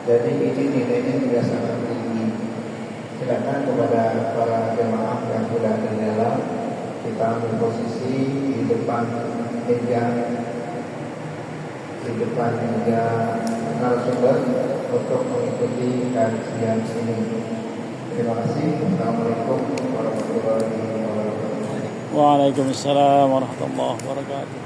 Jadi ini nilainya juga sangat tinggi. Silakan kepada para jemaah yang sudah di dalam, kita ambil posisi di depan meja narasumber untuk mengikuti kajian ini. Terima kasih. Assalamualaikum warahmatullahi wabarakatuh. Waalaikumsalam warahmatullahi wabarakatuh.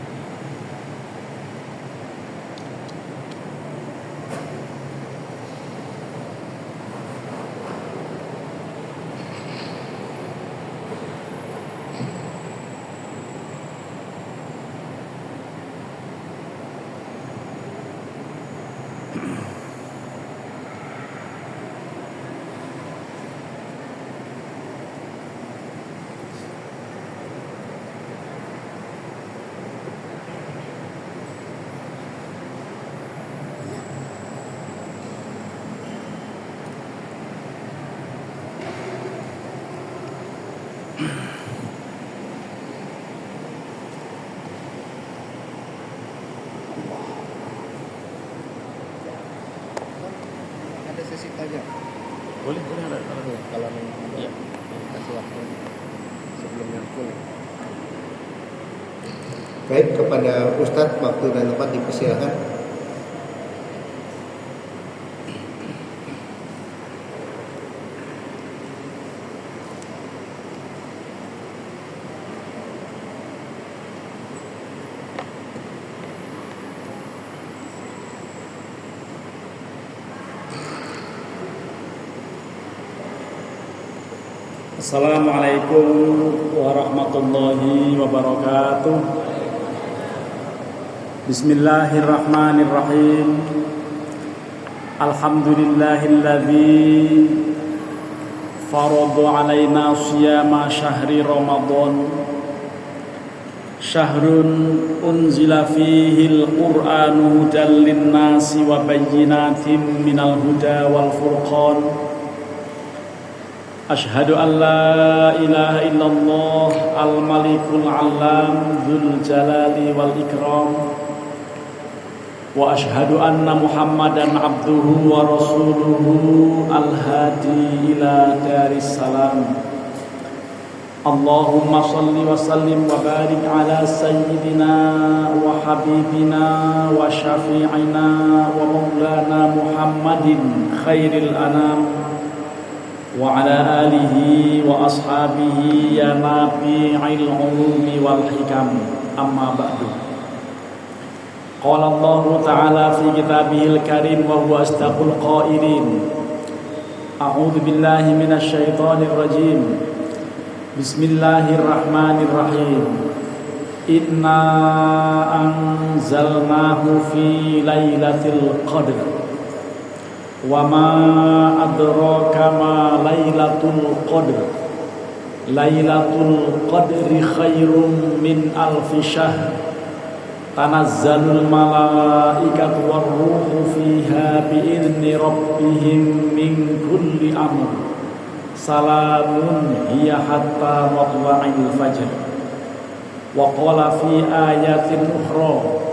Ada sesi tanya. Boleh ada. Kalau ya, kasih waktu sebelumnya full. Baik, kepada Ustadz waktu dan tempat dipersilakan. Assalamualaikum warahmatullahi wabarakatuh. Bismillahirrahmanirrahim. Alhamdulillahilladzi farada alaina siyama syahri Ramadan. Syahrun unzila fihi al-Qur'anu hudan lin-nasi wa bayyinatin minal huda wal furqan. Ashhadu an la ilaha illallah al-malikul alam dzul jalali wal ikram. Wa ashhadu anna Muhammadan abduhu wa rasuluhu al-hadi ila daris salam. Allahumma salli wa sallim wa barik ala sayyidina wa habibina wa syafi'ina wa maulana Muhammadin khairil anam wa ala alihi wa ashabihi ya nabi'il ulumi wal hikam. Amma ba'du. Qala Allah ta'ala fi kitabihil karim wa huwa asdaqul qailin. A'udzu billahi minasy syaithanir rajim. Bismillahirrahmanirrahim. Inna anzalnahu fi lailatul qadr. Wa ma adraka ma lailatul qadr. Lailatul qadri khairum min alfi syahr. Tanazzalul malaikatu war-ruhu fiha bi'izni rabbihim min kulli amr. Salamun hiya hatta matla'il fajr. Wa qala fi ayatin ukhra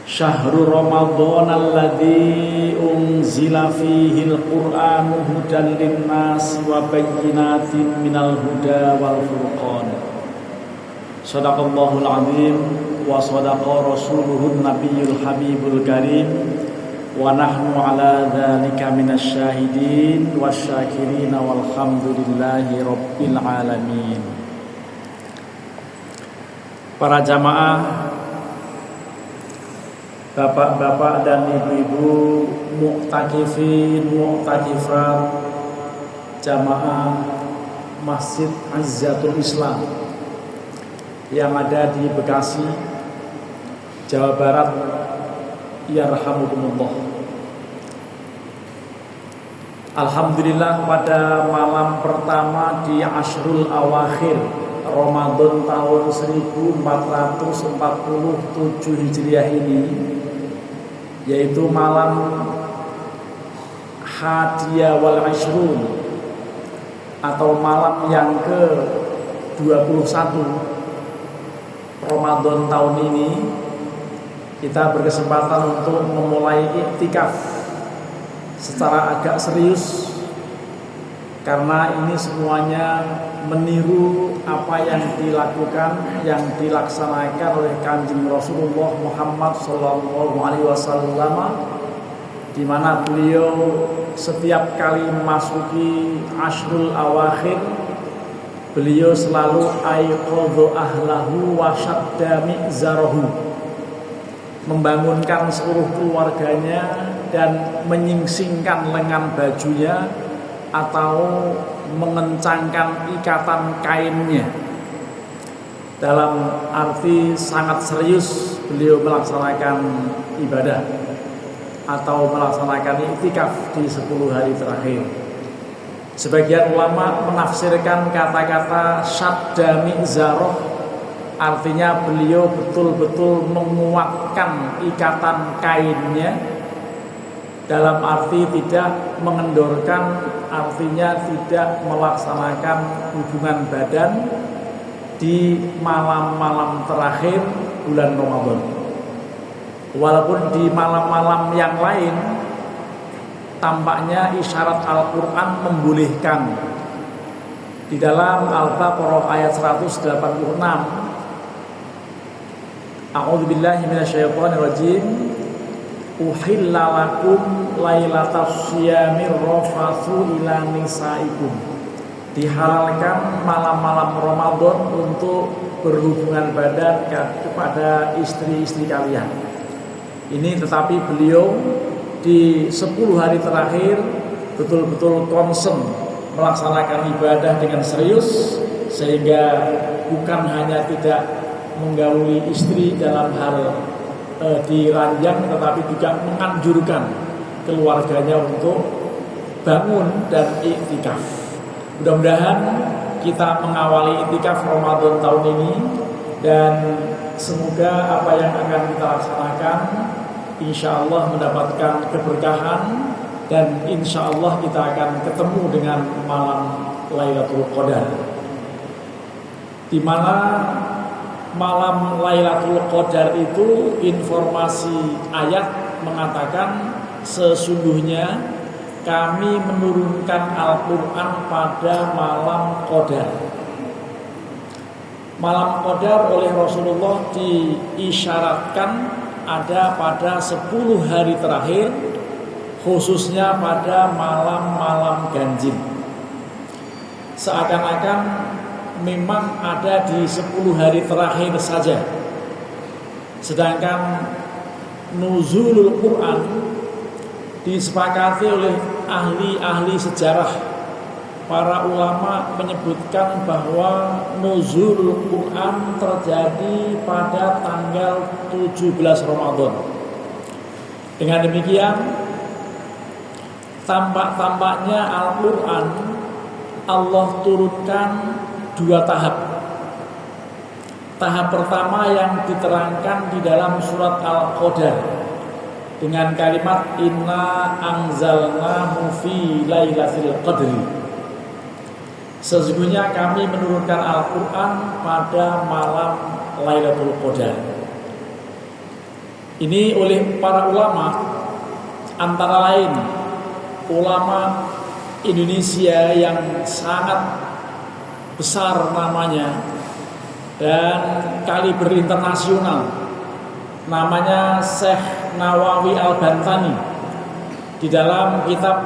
Syahrul Ramadan alladzi unzila fihi al-Qur'anu hudan lin-nasi wa bayyinatin minal huda wal furqan. Shadaqallahul azim wa shadaqa rasuluhun nabiyyul habibul karim. Wa nahnu ala dzalika minasy syahidin wasyakirin walhamdulillahi rabbil alamin. Para jamaah, bapak-bapak dan ibu-ibu, mu'takifin, mu'takifat, jamaah Masjid Izzatul Islam yang ada di Bekasi, Jawa Barat, yarhamukumullah. Alhamdulillah, pada malam pertama di Ashrul Awakhir Ramadan tahun 1447 Hijriah ini, yaitu malam Hadiyah wal Ashrun atau malam yang ke-21 Ramadan tahun ini, kita berkesempatan untuk memulai iktikaf secara agak serius, karena ini semuanya meniru apa yang dilakukan, yang dilaksanakan oleh Kanjeng Rasulullah Muhammad SAW, di mana beliau setiap kali memasuki Ashrul Awakhir, beliau selalu aiqadha ahlahu wa shadda mi'zarahu, membangunkan seluruh keluarganya dan menyingsingkan lengan bajunya atau mengencangkan ikatan kainnya. Dalam arti sangat serius beliau melaksanakan ibadah atau melaksanakan iktikaf di 10 hari terakhir. Sebagian ulama menafsirkan kata-kata syadda mi'zarah, artinya beliau betul-betul menguatkan ikatan kainnya, dalam arti tidak mengendorkan, artinya tidak melaksanakan hubungan badan di malam-malam terakhir bulan Ramadan. Walaupun di malam-malam yang lain tampaknya isyarat Al-Quran membolehkan. Di dalam Al-Baqarah ayat 186, A'udzubillahi minasyaitonirrajim, uhilla lakum lailatas syiyamir rafathu ila nisaikum. Dihalalkan malam-malam Ramadan untuk berhubungan badan kepada istri-istri kalian. Ini tetapi beliau di 10 hari terakhir betul-betul concern melaksanakan ibadah dengan serius, sehingga bukan hanya tidak menggauli istri dalam hal diranjang, tetapi juga menganjurkan keluarganya untuk bangun dan iktikaf. Mudah-mudahan kita mengawali iktikaf Ramadan tahun ini, dan semoga apa yang akan kita laksanakan insya Allah mendapatkan keberkahan, dan insya Allah kita akan ketemu dengan malam Lailatul Qadar, di mana malam Lailatul Qadar itu informasi ayat mengatakan sesungguhnya kami menurunkan Al-Quran pada malam Qadar. Malam Qadar oleh Rasulullah diisyaratkan ada pada 10 hari terakhir, khususnya pada malam-malam ganjil. Seakan-akan memang ada di 10 hari terakhir saja. Sedangkan nuzulul Quran disepakati oleh ahli-ahli sejarah. Para ulama menyebutkan bahwa nuzulul Quran terjadi pada tanggal 17 Ramadan. Dengan demikian, tampak-tampaknya Al-Quran Allah turunkan 2 tahap. Tahap pertama yang diterangkan di dalam surat Al-Qadar dengan kalimat inna anzalnahu fi lailatul qadri. Sesungguhnya kami menurunkan Al-Quran pada malam Lailatul Qadar. Ini oleh para ulama, antara lain ulama Indonesia yang sangat besar namanya dan kaliber internasional, namanya Syekh Nawawi Al-Bantani. Di dalam kitab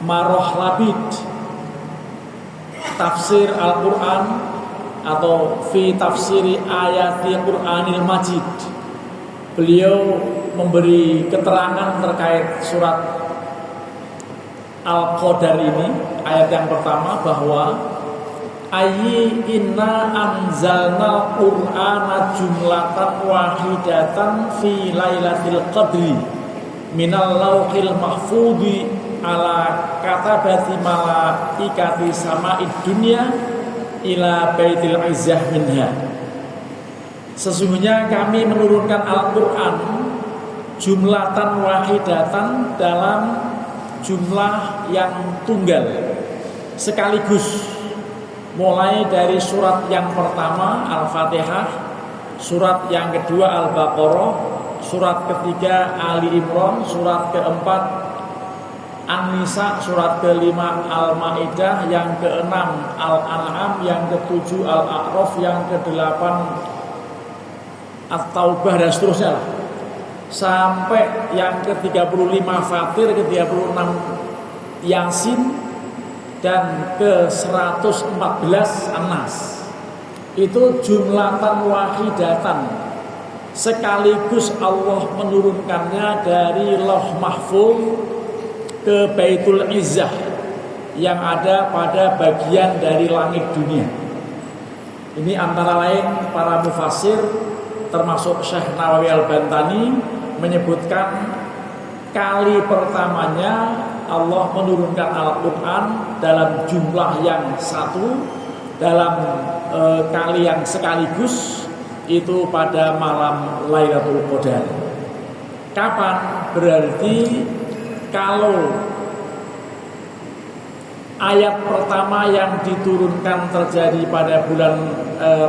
Maroh Labid Tafsir Al-Quran atau fi tafsiri ayati Qur'anil Majid, beliau memberi keterangan terkait surat Al-Qadar ini. Ayat yang pertama bahwa ayyi inna anzalnal Qur'ana jumlatan wahidatan fi lailatul qadri minal lauhil mahfudhi ala katabati malaikati sama'id dunya ila baitil izzah minha. Sesungguhnya kami menurunkan Al-Quran jumlatan wahidatan, dalam jumlah yang tunggal sekaligus, mulai dari surat yang pertama Al-Fatihah, surat yang kedua Al-Baqarah, surat ketiga Ali Imran, surat keempat An-Nisa, surat kelima Al-Maidah, yang keenam Al-An'am, yang ketujuh Al-A'raf, yang kedelapan At-Taubah dan seterusnya lah. Sampai yang ke-35 Fatir, ke-36 Yasin, dan ke-114 An-Nas. Itu jumlatan wahidatan, sekaligus Allah menurunkannya dari Lauh Mahfuz ke Baitul Izzah yang ada pada bagian dari langit dunia. Ini antara lain para mufassir termasuk Syekh Nawawi Al-Bantani menyebutkan kali pertamanya Allah menurunkan Al-Quran dalam jumlah yang satu, dalam kali yang sekaligus, itu pada malam Lailatul Qadar. Kapan? Berarti kalau ayat pertama yang diturunkan terjadi pada bulan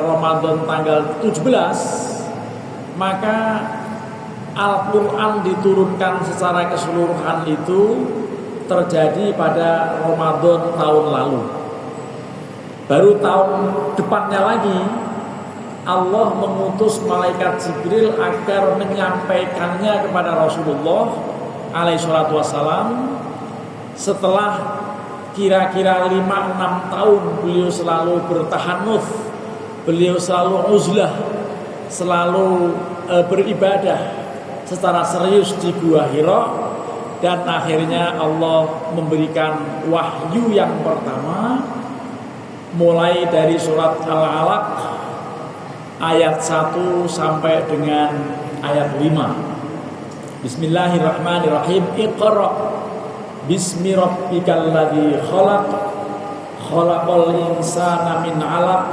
Ramadan tanggal 17, maka Al-Quran diturunkan secara keseluruhan itu terjadi pada Ramadan tahun lalu. Baru tahun depannya lagi Allah mengutus malaikat Jibril agar menyampaikannya kepada Rasulullah alaihissalatu wassalam. Setelah kira-kira 5-6 tahun beliau selalu bertahanuf, beliau selalu uzlah, selalu beribadah secara serius di Gua Hira, dan akhirnya Allah memberikan wahyu yang pertama mulai dari surat Al-Alaq ayat 1 sampai dengan ayat 5. Bismillahirrahmanirrahim. Iqra bismi rabbikal ladzi khalaq, khalaqal insana min 'alaq,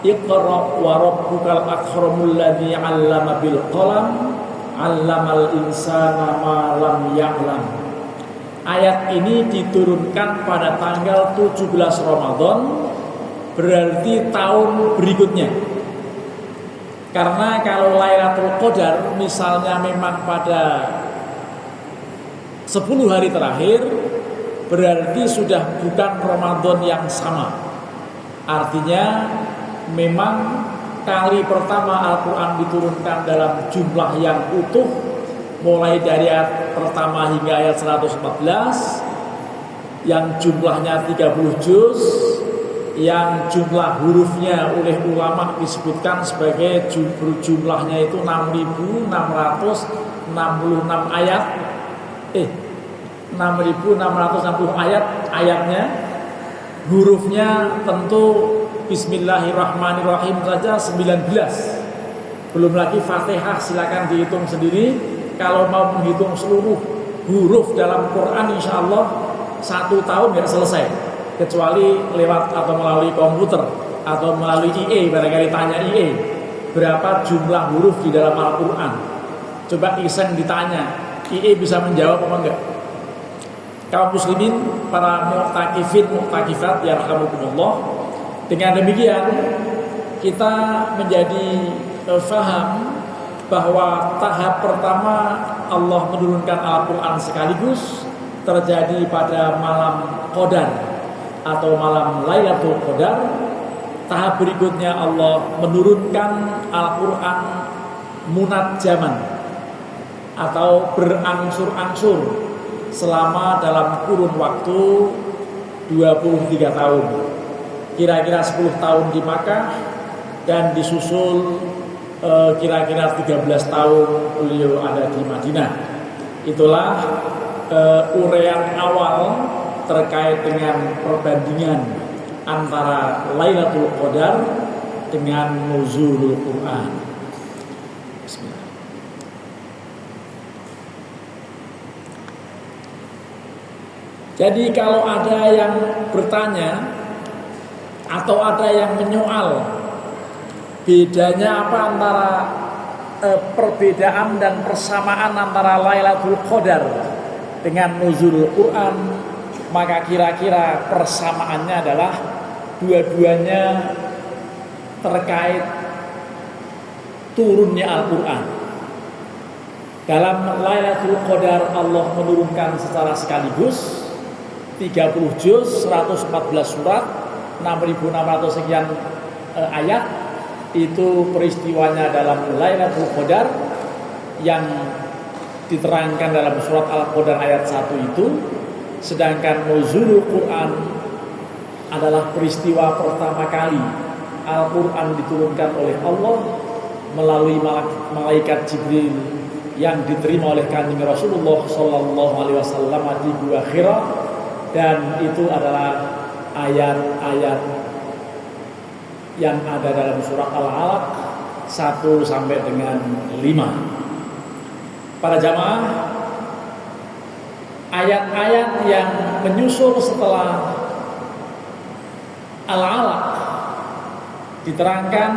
iqra wa rabbukal akramul ladzi 'allama bil qalam, 'allamal insana ma lam ya'lam. Ayat ini diturunkan pada tanggal 17 Ramadan, berarti tahun berikutnya. Karena kalau Lailatul Qadar misalnya memang pada 10 hari terakhir, berarti sudah bukan Ramadan yang sama. Artinya memang kali pertama Al-Quran diturunkan dalam jumlah yang utuh, mulai dari ayat pertama hingga ayat 114, yang jumlahnya 30 juz, yang jumlah hurufnya oleh ulama disebutkan sebagai jumlahnya itu 6.666 ayat. 6.660 ayatnya. Hurufnya tentu Bismillahirrahmanirrahim saja 19. Belum lagi Fatihah, silakan dihitung sendiri. Kalau mau menghitung seluruh huruf dalam Quran, insya Allah 1 tahun nggak selesai, kecuali lewat atau melalui komputer atau melalui IE. Barangkali tanya IE berapa jumlah huruf di dalam Al-Quran, coba iseng ditanya, IE bisa menjawab apa enggak? Kaum muslimin, para mu'takifin, mu'takifat yarhamukumullah, dengan demikian kita menjadi faham bahwa tahap pertama Allah menurunkan Al-Quran sekaligus terjadi pada malam Qadar atau malam Lailatul Qadar. Tahap berikutnya Allah menurunkan Al-Quran munajjaman atau berangsur-angsur selama dalam kurun waktu 23 tahun. Kira-kira 10 tahun di Makkah dan disusul kira-kira 13 tahun beliau ada di Madinah. Itulah uraian awal terkait dengan perbandingan antara Lailatul Qadar dengan nuzulul Quran. Bismillah. Jadi kalau ada yang bertanya atau ada yang menyoal bedanya apa antara perbedaan dan persamaan antara Lailatul Qadar dengan nuzulul Quran, maka kira-kira persamaannya adalah dua-duanya terkait turunnya Al-Quran. Dalam Lailatul Qadar Allah menurunkan secara sekaligus 30 juz, 114 surat, 6.600 sekian ayat. Itu peristiwanya dalam Lailatul Qadar yang diterangkan dalam surat Al-Qadar ayat 1 itu. Sedangkan nuzulul Quran adalah peristiwa pertama kali Al-Quran diturunkan oleh Allah melalui malaikat Jibril yang diterima oleh Kanjeng Rasulullah Sallallahu Alaihi Wasallam di Gua Hira, dan itu adalah ayat-ayat yang ada dalam surat Al-Alaq 1 sampai dengan 5. Para jamaah, ayat-ayat yang menyusul setelah Al-Alaq diterangkan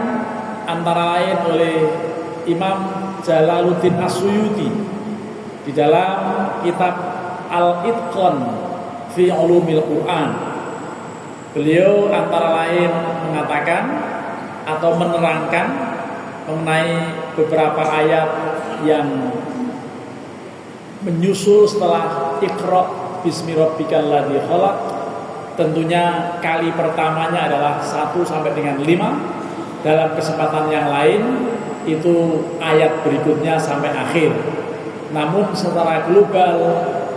antara lain oleh Imam Jalaluddin As-Suyuti di dalam kitab Al-Itqan fi Ulumil Quran. Beliau antara lain mengatakan atau menerangkan mengenai beberapa ayat yang menyusul setelah Iqra bismi rabbikal ladzi khalaq. Tentunya kali pertamanya adalah 1 sampai dengan 5. Dalam kesempatan yang lain itu ayat berikutnya sampai akhir. Namun secara global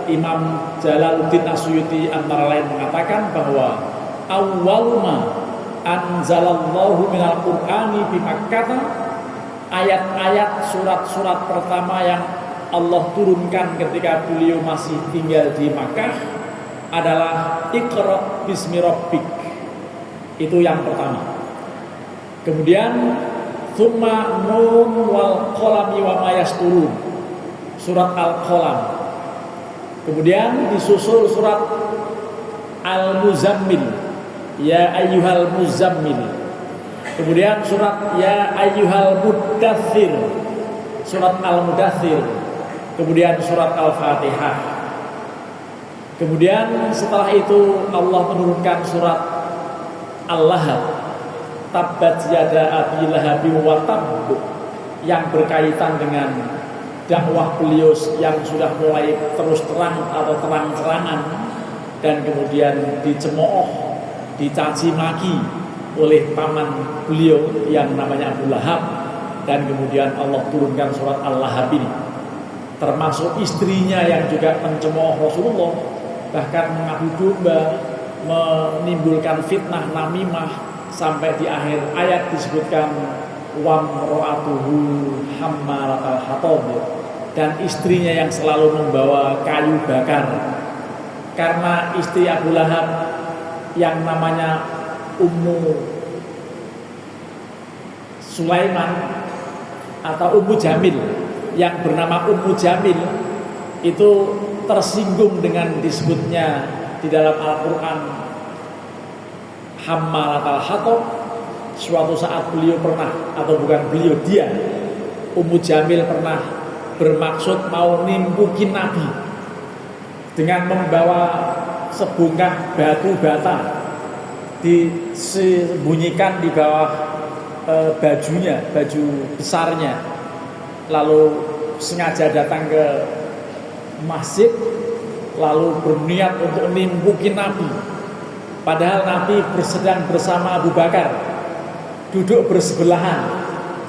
Imam Jalaluddin As-Suyuti antara lain mengatakan bahwa awwaluma anzalallahu minal qur'ani bi Makkah, ayat-ayat surat-surat pertama yang Allah turunkan ketika beliau masih tinggal di Makkah adalah Iqra bismi rabbik. Itu yang pertama. Kemudian tsumma nun wal qalami wa ma yasturun, surat Al-Qalam. Kemudian disusul surat Al-Muzammil, ya ayyuhal muzammil. Kemudian surat ya ayyuhal muddathir, surat Al-Mudaththir. Kemudian surat Al-Fatihah. Kemudian setelah itu Allah menurunkan surat Al-Lahab, tabbat yada abi lahabi wa tabb, yang berkaitan dengan dakwah beliau yang sudah mulai terus terang atau terang-terangan dan kemudian dicemooh, dicaci maki oleh paman beliau yang namanya Abu Lahab, dan kemudian Allah turunkan surat Al-Lahab ini, termasuk istrinya yang juga mencemooh Rasulullah, bahkan mengadu domba, menimbulkan fitnah namimah, sampai di akhir ayat disebutkan wamro'atuhu hammalatal hatab, dan istrinya yang selalu membawa kayu bakar. Karena istri Abu Lahab yang namanya Ummu Sulaiman atau Ummu Jamil, yang bernama Ummu Jamil itu tersinggung dengan disebutnya di dalam Al-Quran hammalatal hatab. Suatu saat beliau pernah, atau bukan beliau, dia Ummu Jamil pernah bermaksud mau nimbukin Nabi dengan membawa sebungkah batu bata, disembunyikan di bawah bajunya, baju besarnya, lalu sengaja datang ke masjid lalu berniat untuk nimbukin Nabi. Padahal Nabi sedang bersama Abu Bakar, duduk bersebelahan.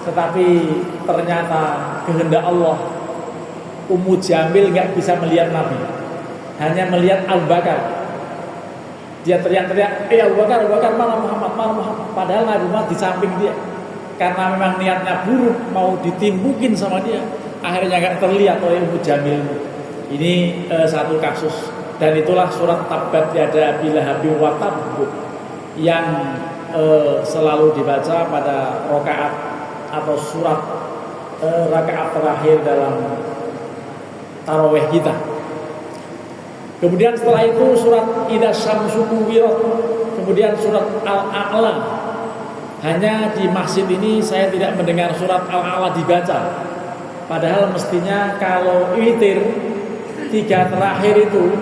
Tetapi ternyata kehendak Allah, Ummu Jamil gak bisa melihat Nabi, hanya melihat Abu Bakar. Dia teriak-teriak, Abu Bakar, Abu Bakar, mana Muhammad, mana Muhammad. Padahal Nabi Muhammad di samping dia. Karena memang niatnya buruk, mau ditimbukin sama dia, akhirnya gak terlihat oleh Ummu Jamil. Ini satu kasus. Dan itulah surat Tabbat yada abi lahabin wa tabb yang selalu dibaca pada rakaat atau surat rakaat terakhir dalam tarawih kita. Kemudian setelah itu surat Idza Syamsu Kuwirat, kemudian surat Al-A'la. Hanya di masjid ini saya tidak mendengar surat Al-A'la dibaca. Padahal mestinya kalau witir 3 terakhir itu,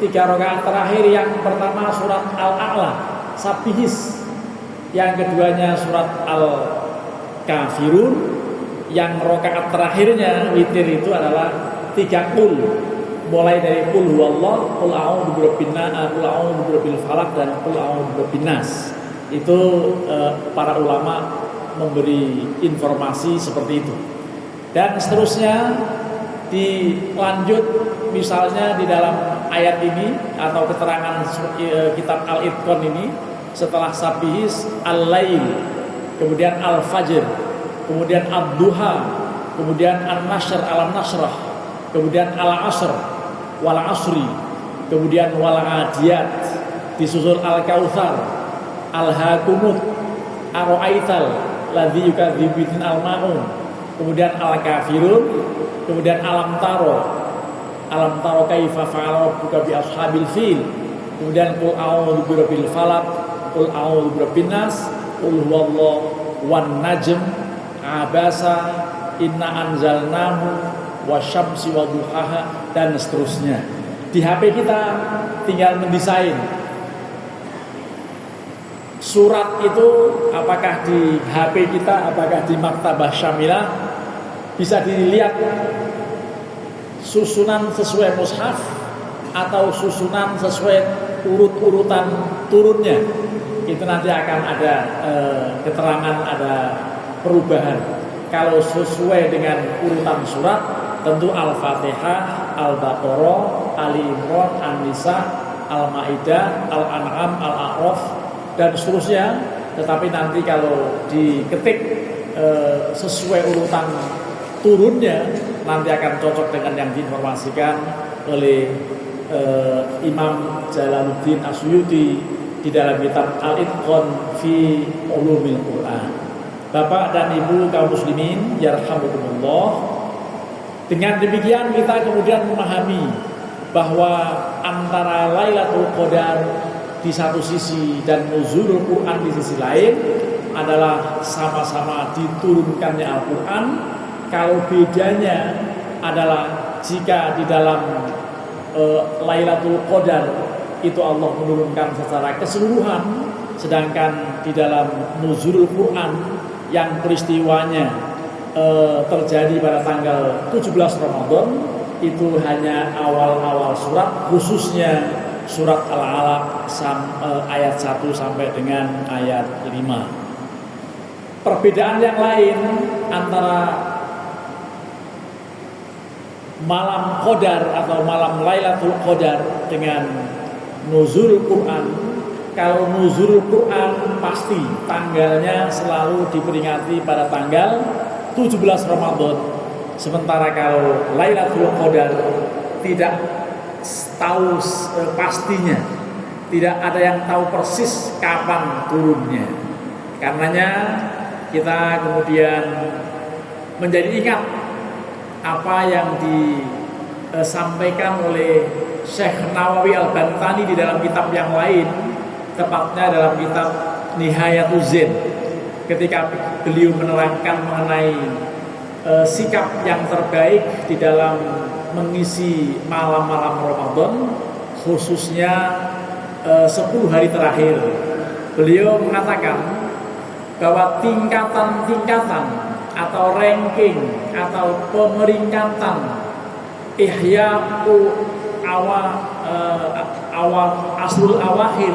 3 rakaat terakhir, yang pertama surat Al-A'la, Sabihis, yang keduanya surat Al-Kafirun, yang rakaat terakhirnya witir itu adalah 3 qul. Mulai dari qul huwallah, qul a'udzu birabbin nas, qul a'udzu birabbil falaq dan qul a'udzu birabbin nas. Itu para ulama memberi informasi seperti itu. Dan seterusnya dilanjut misalnya di dalam ayat ini atau keterangan kitab Al-Itqan ini, setelah sabihis al-lail, kemudian al-fajr, kemudian ad-duha, kemudian an-nashr, alam nasrah, kemudian al-asr, wal asri, kemudian wal adiyat, disusul al-kautsar, al-hakumut, ar-ra'aital ladzi yukadzibu bidin al-ma'un, kemudian al-kafirun, kemudian alam taro kaifa fa'ala rabbuka bi ashabil fil, kemudian qul a'udzu birabbil falaq, qul a'udzu birabbin nas, qul huwallahu wan najm, abasa, inna anzalnahu, wasyamsi waduhaha, dan seterusnya. Di HP kita tinggal mendesain surat itu, apakah di HP kita, apakah di maktabah syamilah, bisa dilihat susunan sesuai mushaf atau susunan sesuai urut-urutan turunnya. Itu nanti akan ada keterangan, ada perubahan. Kalau sesuai dengan urutan surat, tentu Al-Fatihah, Al-Baqarah, Ali Imran, An-Nisa, Al-Maidah, Al-An'am, Al-A'raf, dan seterusnya. Tetapi nanti kalau diketik sesuai urutan turunnya, nanti akan cocok dengan yang diinformasikan oleh Imam Jalaluddin Asyuyuti di dalam kitab Al-Itqan fi Ulumil Quran. Bapak dan Ibu kaum muslimin yarhamukumullah, dengan demikian kita kemudian memahami bahwa antara Lailatul Qadar di satu sisi dan nuzulul Quran di sisi lain adalah sama-sama diturunkannya Al-Quran. Kalau bedanya adalah jika di dalam Lailatul Qadar itu Allah menurunkan secara keseluruhan, sedangkan di dalam nuzulul Quran yang peristiwanya terjadi pada tanggal 17 Ramadan itu hanya awal-awal surat, khususnya surat Al-Alaq ayat 1 sampai dengan ayat 5. Perbedaan yang lain antara malam Qadar atau malam Lailatul Qadar dengan nuzul Quran. Kalau nuzul Quran pasti tanggalnya selalu diperingati pada tanggal 17 Ramadan. Sementara kalau Lailatul Qadar tidak tahu pastinya, tidak ada yang tahu persis kapan turunnya. Karenanya kita kemudian menjadi ingat apa yang disampaikan oleh Syekh Nawawi Al-Bantani di dalam kitab yang lain, tepatnya dalam kitab Nihayatuz Zain, ketika beliau menerangkan mengenai sikap yang terbaik di dalam mengisi malam-malam Ramadan, khususnya 10 hari terakhir. Beliau mengatakan bahwa tingkatan-tingkatan atau ranking atau pemeringkatan ihya'u aslul awakhir,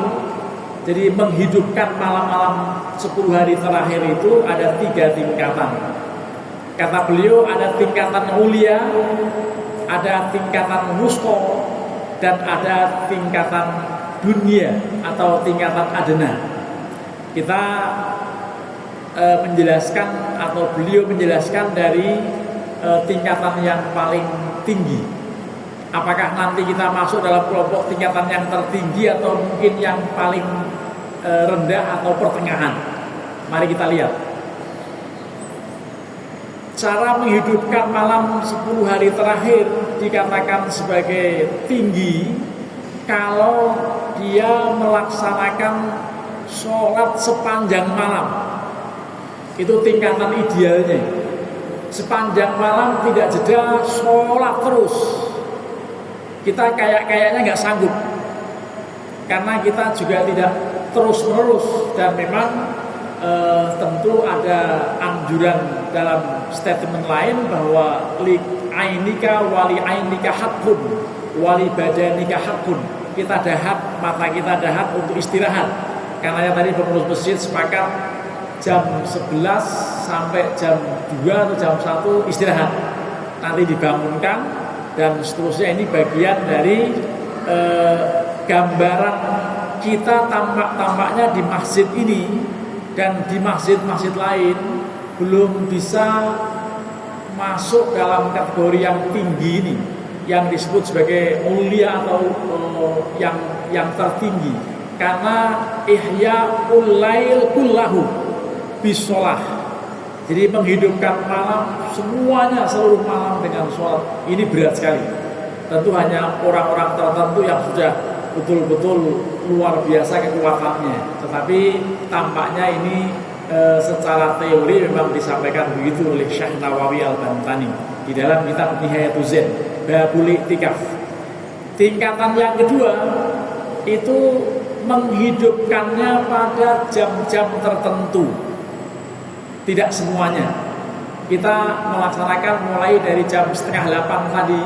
jadi menghidupkan malam-malam 10 hari terakhir itu ada 3 tingkatan. Kata beliau ada tingkatan mulia, ada tingkatan wusta, dan ada tingkatan dunia atau tingkatan adna. Kita menjelaskan atau beliau menjelaskan dari tingkatan yang paling tinggi. Apakah nanti kita masuk dalam kelompok tingkatan yang tertinggi atau mungkin yang paling rendah atau pertengahan? Mari kita lihat. Cara menghidupkan malam 10 hari terakhir dikatakan sebagai tinggi kalau dia melaksanakan sholat sepanjang malam. Itu tingkatan idealnya. Sepanjang malam tidak jeda sholat terus. Kita kayaknya nggak sanggup, karena kita juga tidak terus menerus, dan memang tentu ada anjuran dalam statement lain bahwa li ainika wali ainika hakun wali badanika hakun. Kita ada hak, mata kita ada hak untuk istirahat. Karena yang tadi pengurus masjid sepakat jam 11 sampai jam 2 atau jam 1 istirahat. Nanti dibangunkan dan seterusnya. Ini bagian dari gambaran kita tampak-tampaknya di masjid ini dan di masjid-masjid lain belum bisa masuk dalam kategori yang tinggi ini, yang disebut sebagai mulia atau yang tertinggi, karena ihya ulail kullahu bisolah. Jadi menghidupkan malam semuanya, seluruh malam dengan sholat, ini berat sekali. Tentu hanya orang-orang tertentu yang sudah betul-betul luar biasa kekuatannya. Tetapi tampaknya ini secara teori memang disampaikan begitu oleh Syekh Nawawi Al-Bantani di dalam kitab Nihayatul Zen Babul I'tikaf. Tingkatan yang kedua itu menghidupkannya pada jam-jam tertentu. Tidak semuanya. Kita melaksanakan mulai dari jam 7:30 tadi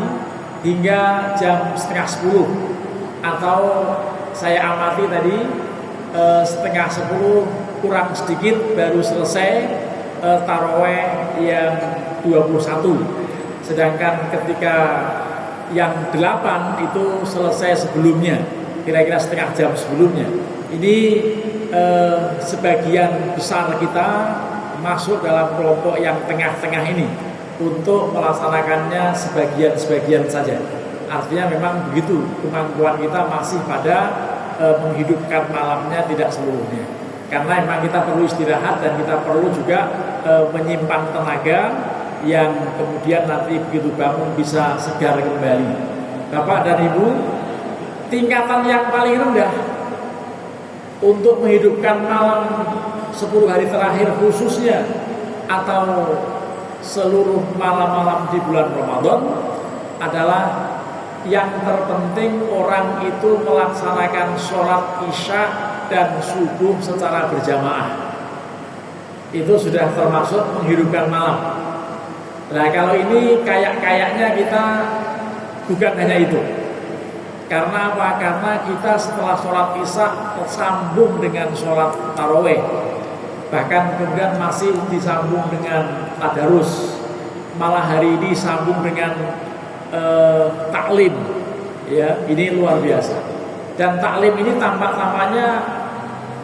hingga jam 9:30, atau saya amati tadi 9:30 kurang sedikit baru selesai taraweh yang 21. Sedangkan ketika yang 8 itu selesai sebelumnya, kira-kira setengah jam sebelumnya. Ini sebagian besar kita masuk dalam kelompok yang tengah-tengah ini untuk melaksanakannya sebagian-sebagian saja. Artinya memang begitu, kemampuan kita masih pada menghidupkan malamnya, tidak seluruhnya. Karena memang kita perlu istirahat dan kita perlu juga menyimpan tenaga yang kemudian nanti begitu bangun bisa segar kembali. Bapak dan Ibu, tingkatan yang paling rendah untuk menghidupkan malam 10 hari terakhir khususnya atau seluruh malam-malam di bulan Ramadan adalah yang terpenting orang itu melaksanakan sholat isya dan subuh secara berjamaah. Itu sudah termasuk menghidupkan malam. Nah, kalau ini kayaknya kita bukan hanya itu. Karena apa? Karena kita setelah sholat isya tersambung dengan sholat taraweh. Bahkan kemudian masih disambung dengan tadarus. Malah hari ini sambung dengan taklim. Ya, ini luar biasa. Dan taklim ini tampaknya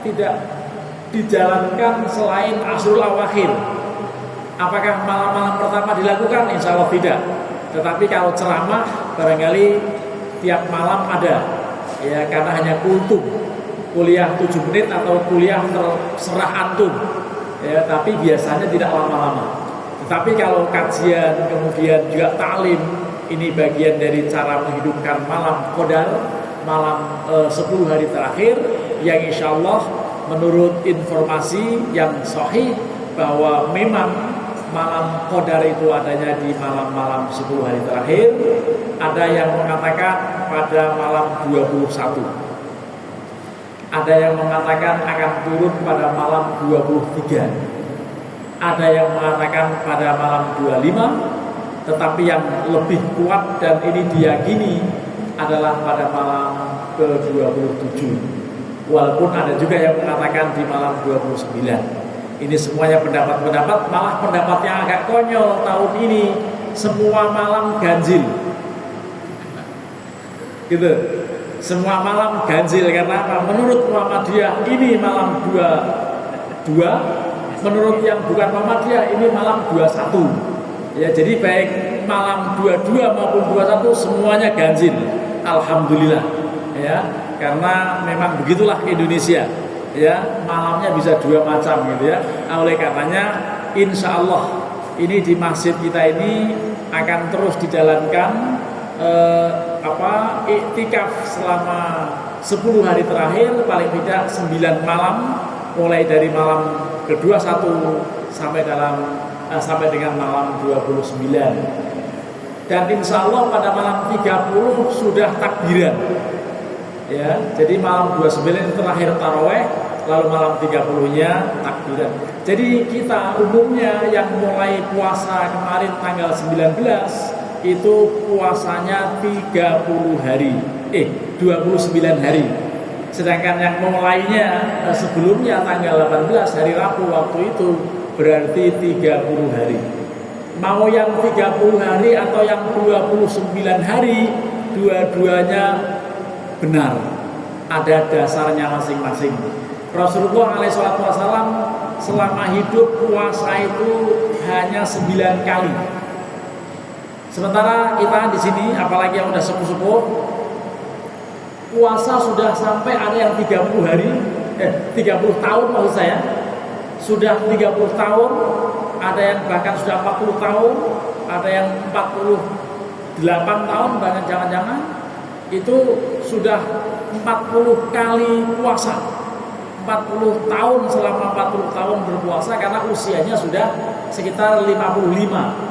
tidak dijalankan selain Asrul Awakhir. Apakah malam-malam pertama dilakukan? Insya Allah tidak. Tetapi kalau ceramah barangkali tiap malam ada, ya, karena hanya kultum, kuliah 7 menit atau kuliah terserah antum, ya, tapi biasanya tidak lama-lama. Tetapi kalau kajian kemudian juga taklim, ini bagian dari cara menghidupkan malam qadar, malam 10 hari terakhir, yang insya Allah menurut informasi yang sahih bahwa memang malam qadar itu adanya di malam-malam 10 hari terakhir. Ada yang mengatakan pada malam 21, ada yang mengatakan akan turun pada malam 23, ada yang mengatakan pada malam 25, tetapi yang lebih kuat dan ini diyakini adalah pada malam ke-27. Walaupun ada juga yang mengatakan di malam 29. Ini semuanya pendapat-pendapat, malah pendapat yang agak konyol tahun ini, semua malam ganjil. Gitu. Semua malam ganjil karena apa? Menurut Muhammadiyah ini malam 22, menurut yang bukan Muhammadiyah ini malam 21. Ya, jadi baik malam 22 maupun 21 semuanya ganjil. Alhamdulillah. Ya, karena memang begitulah Indonesia. Ya, malamnya bisa 2 macam gitu ya. Oleh karenanya insya Allah ini di masjid kita ini akan terus dijalankan iktikaf selama 10 hari terakhir, paling tidak 9 malam, mulai dari malam ke-21 sampai dengan malam 29. Dan insya Allah pada malam 30 sudah takbiran. Ya, jadi malam 29 itu terakhir taraweh, lalu malam 30-nya takbiran. Jadi kita umumnya yang mulai puasa kemarin tanggal 19 itu puasanya 30 hari, 29 hari. Sedangkan yang mulainya sebelumnya tanggal 18 hari Rabu waktu itu berarti 30 hari. Mau yang 30 hari atau yang 29 hari, dua-duanya benar. Ada dasarnya masing-masing. Rasulullah SAW selama hidup puasa itu hanya 9 kali. Sementara kita di sini, apalagi yang udah sepuh-sepuh, puasa sudah sampai ada yang 30 hari, 30 tahun maksud saya. Sudah 30 tahun, ada yang bahkan sudah 40 tahun, ada yang 48 tahun, bahkan jangan-jangan itu sudah 40 kali puasa. 40 tahun, selama 40 tahun berpuasa karena usianya sudah sekitar 55.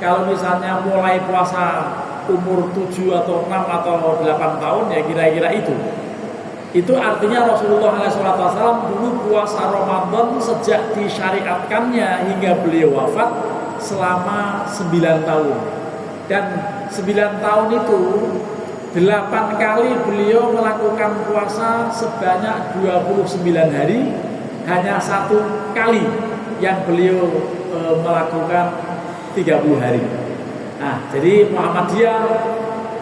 Kalau misalnya mulai puasa umur 7 atau 6 atau 8 tahun ya kira-kira itu. Itu artinya Rasulullah SAW dulu puasa Ramadan sejak disyariatkannya hingga beliau wafat selama 9 tahun. Dan 9 tahun itu 8 kali beliau melakukan puasa sebanyak 29 hari, hanya 1 kali yang beliau melakukan 30 hari. Nah, jadi Muhammadiyah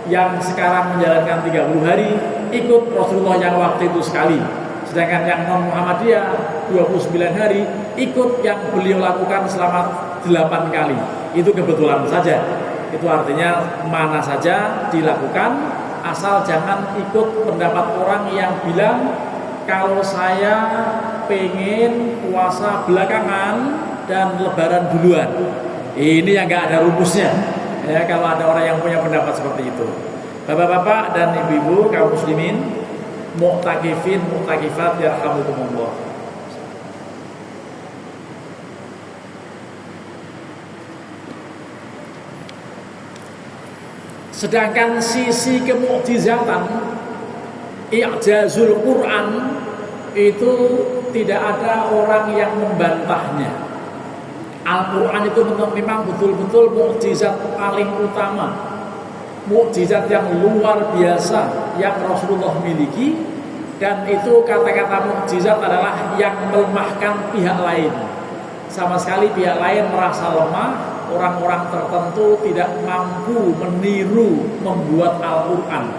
yang sekarang menjalankan 30 hari ikut Rasulullah yang waktu itu sekali. Sedangkan yang non Muhammadiyah 29 hari ikut yang beliau lakukan selama 8 kali. Itu kebetulan saja. Itu artinya mana saja dilakukan, asal jangan ikut pendapat orang yang bilang kalau saya pengen puasa belakangan dan lebaran duluan. Ini yang gak ada rumusnya. Ya, kalau ada orang yang punya pendapat seperti itu. Bapak-bapak dan ibu-ibu kaum muslimin, mu'takifin, mu'takifat yarhamukumullah. Sedangkan sisi kemukjizatan i'jazul Quran itu tidak ada orang yang membantahnya. Al-Quran itu memang betul-betul mukjizat paling utama, mukjizat yang luar biasa yang Rasulullah miliki, dan itu kata-kata mukjizat adalah yang melemahkan pihak lain. Sama sekali pihak lain merasa lemah, orang-orang tertentu tidak mampu meniru membuat Al-Quran.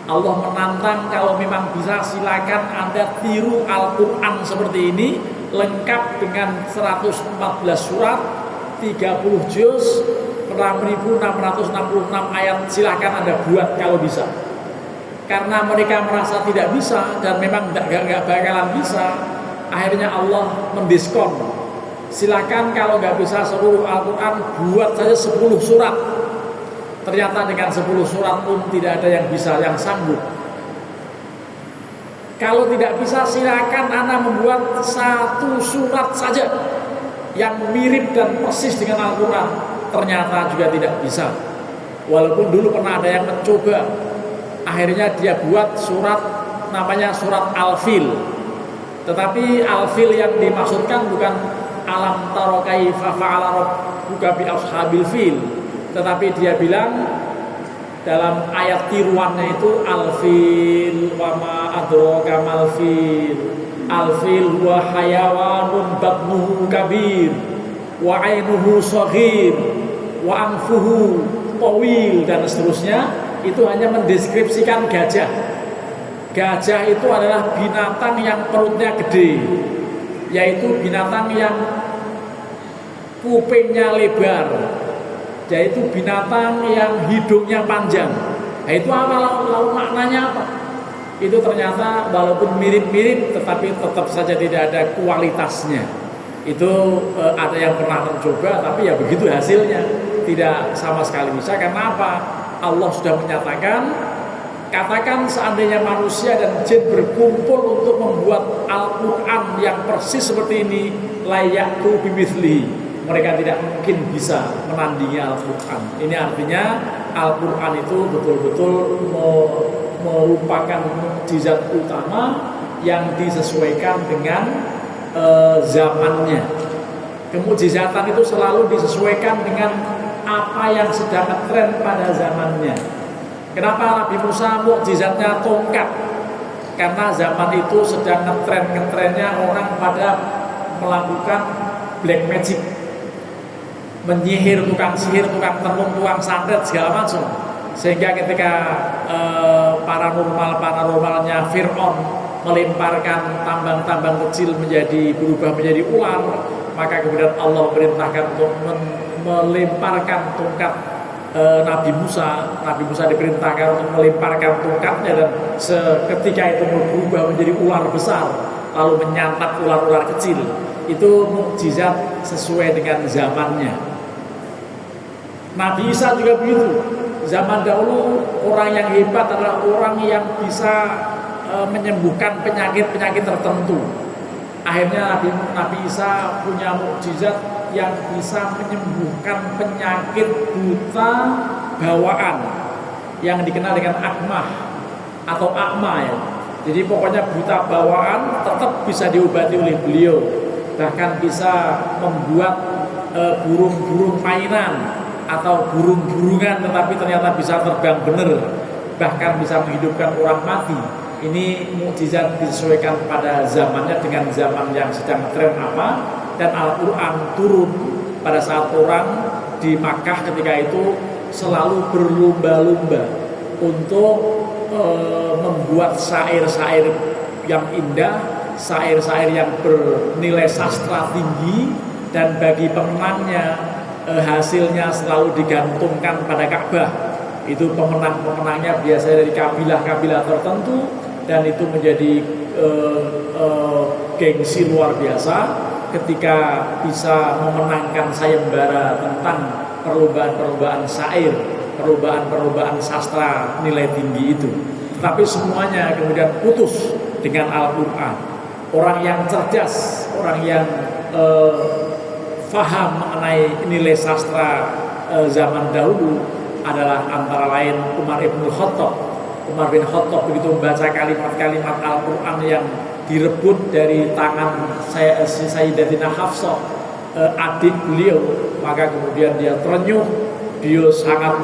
Allah menantang kalau memang bisa silakan Anda tiru Al-Quran seperti ini, lengkap dengan 114 surat, 30 juz, 6.666 ayat, silahkan Anda buat kalau bisa. Karena mereka merasa tidak bisa dan memang gak bakalan bisa, akhirnya Allah mendiskon. Silahkan kalau gak bisa seluruh Al-Quran, buat saja 10 surat. Ternyata dengan 10 surat pun tidak ada yang bisa, yang sanggup. Kalau tidak bisa, silakan Anda membuat 1 surat saja yang mirip dan persis dengan Al-Quran. Ternyata juga tidak bisa. Walaupun dulu pernah ada yang mencoba, akhirnya dia buat surat namanya surat Al-Fil. Tetapi Al-Fil yang dimaksudkan bukan alam taro kaifa fa'ala rabbuka bi ashabil fil, tetapi dia bilang dalam ayat tiruannya itu al-fil wa ma adraka mal fil, al-fil huwa hayawanun batnuhu kabir wa ainuhu shaghir wa anfuhu tawil, dan seterusnya. Itu hanya mendeskripsikan gajah. Gajah itu adalah binatang yang perutnya gede, yaitu binatang yang kupingnya lebar, yaitu binatang yang hidungnya panjang. Nah, itu apa lalu maknanya apa? Itu ternyata walaupun mirip-mirip tetapi tetap saja tidak ada kualitasnya. Itu ada yang pernah mencoba, tapi ya begitu hasilnya, tidak sama sekali bisa. Karena apa? Allah sudah menyatakan, katakan seandainya manusia dan jin berkumpul untuk membuat Al-Quran yang persis seperti ini, layaktu bimithlihi, mereka tidak mungkin bisa menandingi Al-Quran. Ini artinya Al-Quran itu betul-betul merupakan mukjizat utama yang disesuaikan dengan zamannya. Kemukjizatan itu selalu disesuaikan dengan apa yang sedang tren pada zamannya. Kenapa Nabi Musa mukjizatnya tongkat? Karena zaman itu sedang ngetrennya orang pada melakukan black magic, menyihir, tukang sihir, tukang tenung, tukang santet segala macam. Sehingga ketika paranormalnya Fir'aun melemparkan tambang-tambang kecil berubah menjadi ular, maka kemudian Allah perintahkan untuk melemparkan tongkat Nabi Musa. Nabi Musa diperintahkan untuk melemparkan tongkatnya, dan seketika itu berubah menjadi ular besar lalu menyantap ular-ular kecil. Itu mukjizat sesuai dengan zamannya. Nabi Isa juga begitu. Zaman dahulu orang yang hebat adalah orang yang bisa menyembuhkan penyakit-penyakit tertentu. Akhirnya Nabi Isa punya mukjizat yang bisa menyembuhkan penyakit buta bawaan yang dikenal dengan akmah atau akma ya. Jadi pokoknya buta bawaan tetap bisa diobati oleh beliau. Bahkan bisa membuat burung-burung mainan atau burung-burungan tetapi ternyata bisa terbang benar, bahkan bisa menghidupkan orang mati. Ini mukjizat disesuaikan pada zamannya dengan zaman yang sedang tren apa. Dan Al-Quran turun pada saat orang di Makkah ketika itu selalu berlomba-lomba untuk membuat syair-syair yang indah, syair-syair yang bernilai sastra tinggi, dan bagi pemenangnya hasilnya selalu digantungkan pada Ka'bah. Itu pemenang-pemenangnya biasanya dari kabilah-kabilah tertentu, dan itu menjadi gengsi luar biasa ketika bisa memenangkan sayembara tentang perlombaan-perlombaan syair, perlombaan-perlombaan sastra nilai tinggi itu. Tetapi semuanya kemudian putus dengan Al-Quran. Orang yang cerdas, orang yang faham mengenai nilai sastra zaman dahulu adalah antara lain Umar bin Khattab. Umar bin Khattab begitu membaca kalimat-kalimat Al-Quran yang direbut dari tangan Sayyidatina Hafsah, adik beliau, maka kemudian dia terenyuh, dia sangat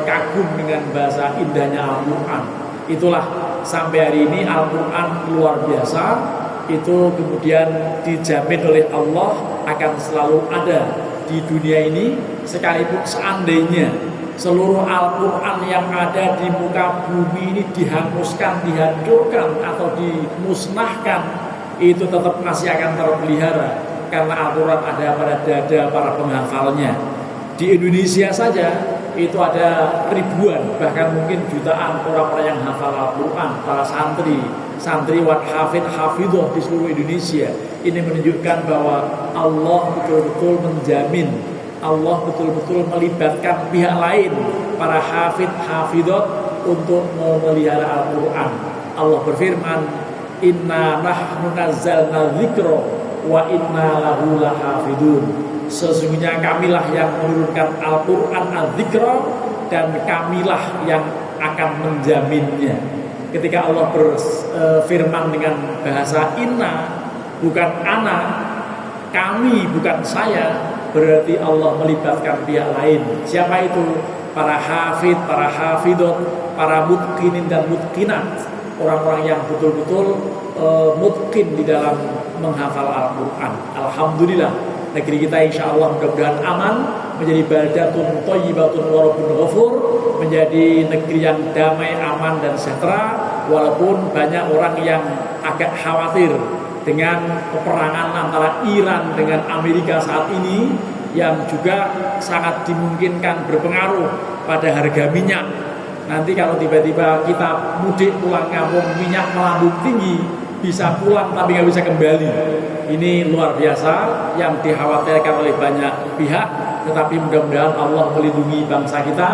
kagum dengan bahasa indahnya Al-Quran. Itulah sampai hari ini Al-Quran luar biasa. Itu kemudian dijamin oleh Allah akan selalu ada di dunia ini, sekalipun seandainya seluruh Al-Quran yang ada di muka bumi ini dihanguskan, dihancurkan atau dimusnahkan, itu tetap masih akan terpelihara karena Al-Quran ada pada dada para penghafalnya. Di Indonesia saja itu ada ribuan, bahkan mungkin jutaan orang-orang yang hafal Al-Quran, para santriwan hafidhah di seluruh Indonesia. Ini menunjukkan bahwa Allah betul-betul menjamin, Allah betul-betul melibatkan pihak lain, para hafidhah untuk memelihara Al-Quran. Allah berfirman, Inna nahnu nazzalna dzikra wa inna lahu lahafidun. Sesungguhnya kamilah yang menurunkan Al-Quran al-Dzikra, dan kamilah yang akan menjaminnya. Ketika Allah berfirman dengan bahasa inna, bukan ana, kami, bukan saya, berarti Allah melibatkan pihak lain. Siapa itu? Para hafid, para hafidot, para mutqinin dan mutqinat, orang-orang yang betul-betul mutqin di dalam menghafal Al-Quran. Alhamdulillah, negeri kita insya Allah mudah-mudahan aman, menjadi baldatun thayyibatun wa rabbun ghafur, menjadi negeri yang damai, aman dan sejahtera. Walaupun banyak orang yang agak khawatir dengan peperangan antara Iran dengan Amerika saat ini, yang juga sangat dimungkinkan berpengaruh pada harga minyak. Nanti kalau tiba-tiba kita mudik pulang kampung, minyak melambung tinggi, bisa pulang tapi nggak bisa kembali. Ini luar biasa yang dikhawatirkan oleh banyak pihak. Tetapi mudah-mudahan Allah melindungi bangsa kita.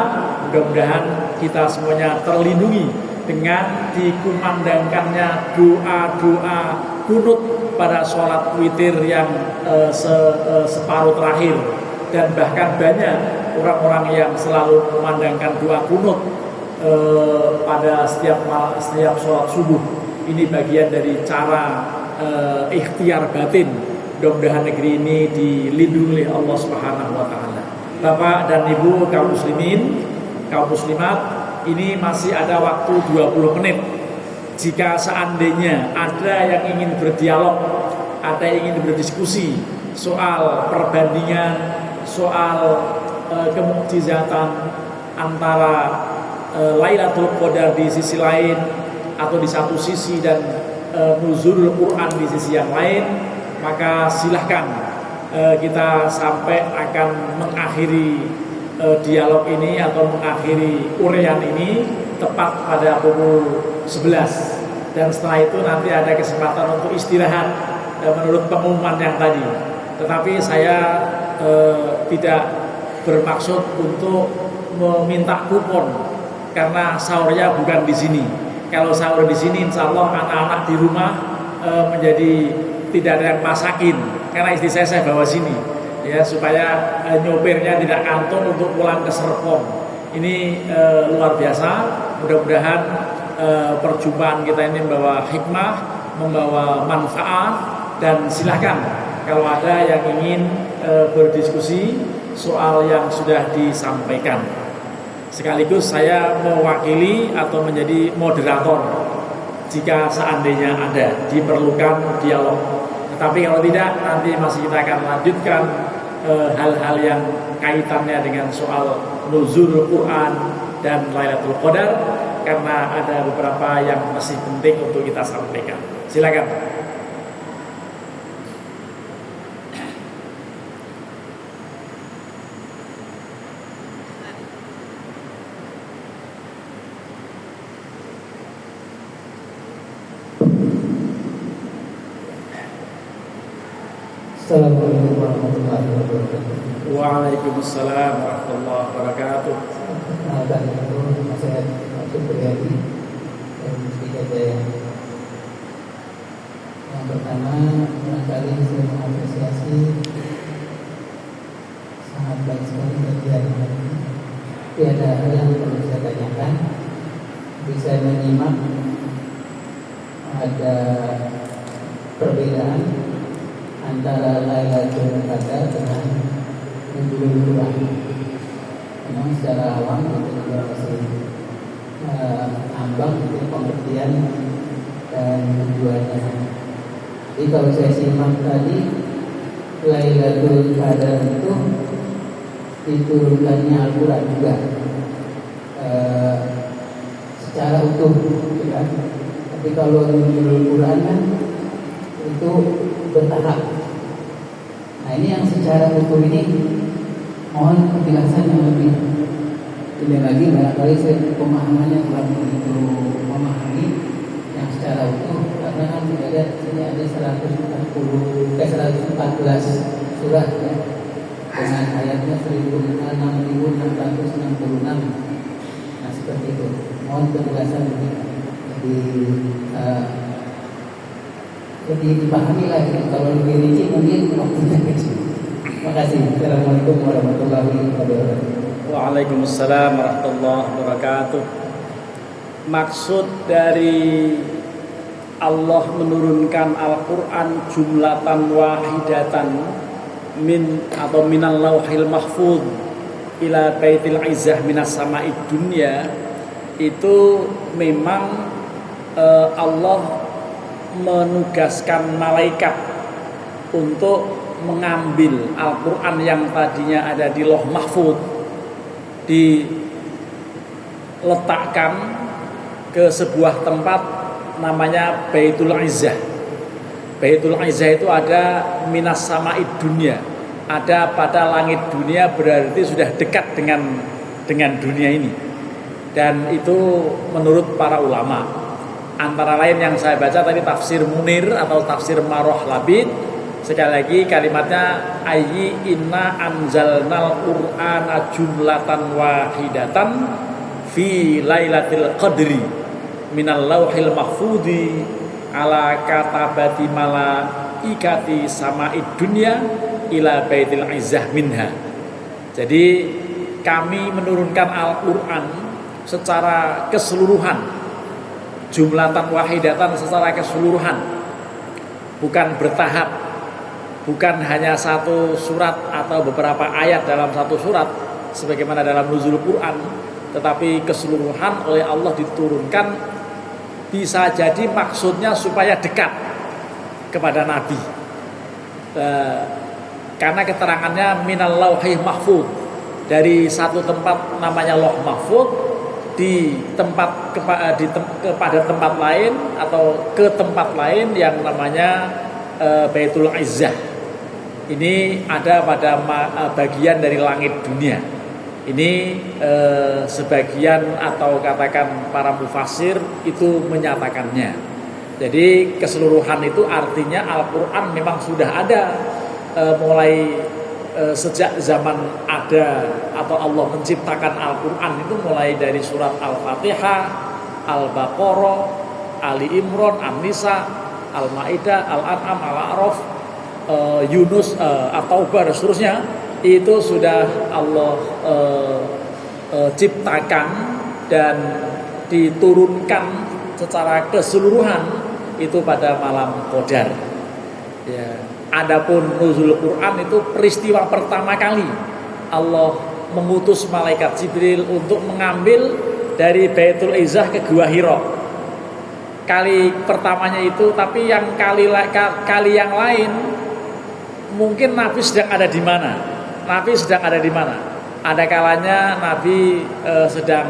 Mudah-mudahan kita semuanya terlindungi dengan dikumandangkannya doa-doa kunut pada sholat witir yang separuh terakhir. Dan bahkan banyak orang-orang yang selalu memandangkan doa kunut pada setiap sholat subuh. Ini bagian dari cara ikhtiar batin. Mudah-mudahan negeri ini dilindungi oleh Allah Subhanahu wa taala. Bapak dan Ibu kaum muslimin, kaum muslimat, ini masih ada waktu 20 menit. Jika seandainya ada yang ingin berdialog, ada yang ingin berdiskusi soal perbandingan, soal kemukjizatan antara Lailatul Qadar di sisi lain atau di satu sisi dan nuzulul Quran di sisi yang lain, maka silahkan kita sampai akan mengakhiri dialog ini atau mengakhiri uraian ini tepat pada pukul 11, dan setelah itu nanti ada kesempatan untuk istirahat menurut pengumuman yang tadi. Tetapi saya tidak bermaksud untuk meminta kupon karena sahurnya bukan di sini. Kalau sahur di sini, insya Allah anak-anak di rumah menjadi tidak ada yang masakin, karena istri saya bawa sini, ya, supaya nyopirnya tidak kantung untuk pulang ke Serpong. Ini luar biasa. Mudah-mudahan perjumpaan kita ini membawa hikmah, membawa manfaat, dan silahkan kalau ada yang ingin berdiskusi soal yang sudah disampaikan. Sekaligus saya mewakili atau menjadi moderator jika seandainya ada diperlukan dialog. Tetapi kalau tidak, nanti masih kita akan lanjutkan hal-hal yang kaitannya dengan soal nuzul Quran dan Lailatul Qadar, karena ada beberapa yang masih penting untuk kita sampaikan. Silakan. Assalamualaikum warahmatullahi wabarakatuh. Waalaikumsalam warahmatullahi wabarakatuh. Assalamualaikum, saya Supriyadi dan Mustika Jaya. Yang pertama, barangkali saya mengapresiasi sangat baik sekali kajian hari ini. Tiada hal yang perlu saya tanyakan. Bisa menyimak ada perbedaan antara Lailatul Qadar dengan nuzulul Quran. Memang secara awam itu juga masih ambang itu pengertian dan tujuannya. Jadi kalau saya simak tadi, Lailatul Qadar itu diturunkannya Al-Quran juga secara utuh, kan? Tapi kalau nuzulul Quran kan itu bertahap. Nah, ini yang secara utuh ini mohon penjelasan yang lebih lagi. Barangkali saya pemahamannya kurang begitu memahami yang secara utuh, karena kan ada sini ada 114 surat ya, dengan ayatnya 6.666. Nah, seperti itu. Mohon penjelasan lebih dipahami lagi. Kalau lebih rinci mungkin waktunya kecil. Terima kasih. Assalamualaikum warahmatullahi wabarakatuh. Waalaikumsalam warahmatullahi wabarakatuh. Maksud dari Allah menurunkan Al-Quran jumlatan wahidatan atau minal lauhil mahfuz ila baitil izzah minas sama'id dunya, itu memang Allah menugaskan malaikat untuk mengambil Al-Quran yang tadinya ada di Lauh Mahfuz, diletakkan ke sebuah tempat namanya Baitul Izzah. Baitul Izzah itu ada minas sama'id dunya, ada pada langit dunia, berarti sudah dekat dengan dunia ini. Dan itu menurut para ulama. Antara lain yang saya baca tadi tafsir Munir atau tafsir Maroh Labid. Sekali lagi kalimatnya, ayyi inna anzalnal qur'ana jumlatan wahidatan fi lailatul qadri minal lauhil mahfudhi ala katabati malaikati sama'id dunya ila baitil izzah minha. Jadi kami menurunkan Al-Quran secara keseluruhan jumlatan wahidatan secara keseluruhan, bukan bertahap, bukan hanya satu surat atau beberapa ayat dalam satu surat sebagaimana dalam nuzul Quran, tetapi keseluruhan oleh Allah diturunkan. Bisa jadi maksudnya supaya dekat kepada Nabi, karena keterangannya minal lauhil mahfuz, dari satu tempat namanya Lauh Mahfuz kepada tempat lain atau ke tempat lain yang namanya Baitul Izzah. Ini ada pada bagian dari langit dunia. Ini sebagian atau katakan para mufassir itu menyatakannya. Jadi keseluruhan itu artinya Al-Quran memang sudah ada mulai sejak zaman ada atau Allah menciptakan Al-Quran itu mulai dari surat Al-Fatihah, Al-Baqarah, Ali Imran, An-Nisa, Al-Maidah, Al-An'am, Al-A'raf, Yunus, At-Taubah dan seterusnya. Itu sudah Allah ciptakan dan diturunkan secara keseluruhan itu pada malam Qadar. Ya. Adapun nuzul Quran itu peristiwa pertama kali Allah mengutus malaikat Jibril untuk mengambil dari Baitul Izzah ke Gua Hira. Kali pertamanya itu, tapi yang kali yang lain mungkin Nabi sedang ada di mana? Nabi sedang ada di mana? Ada kalanya Nabi sedang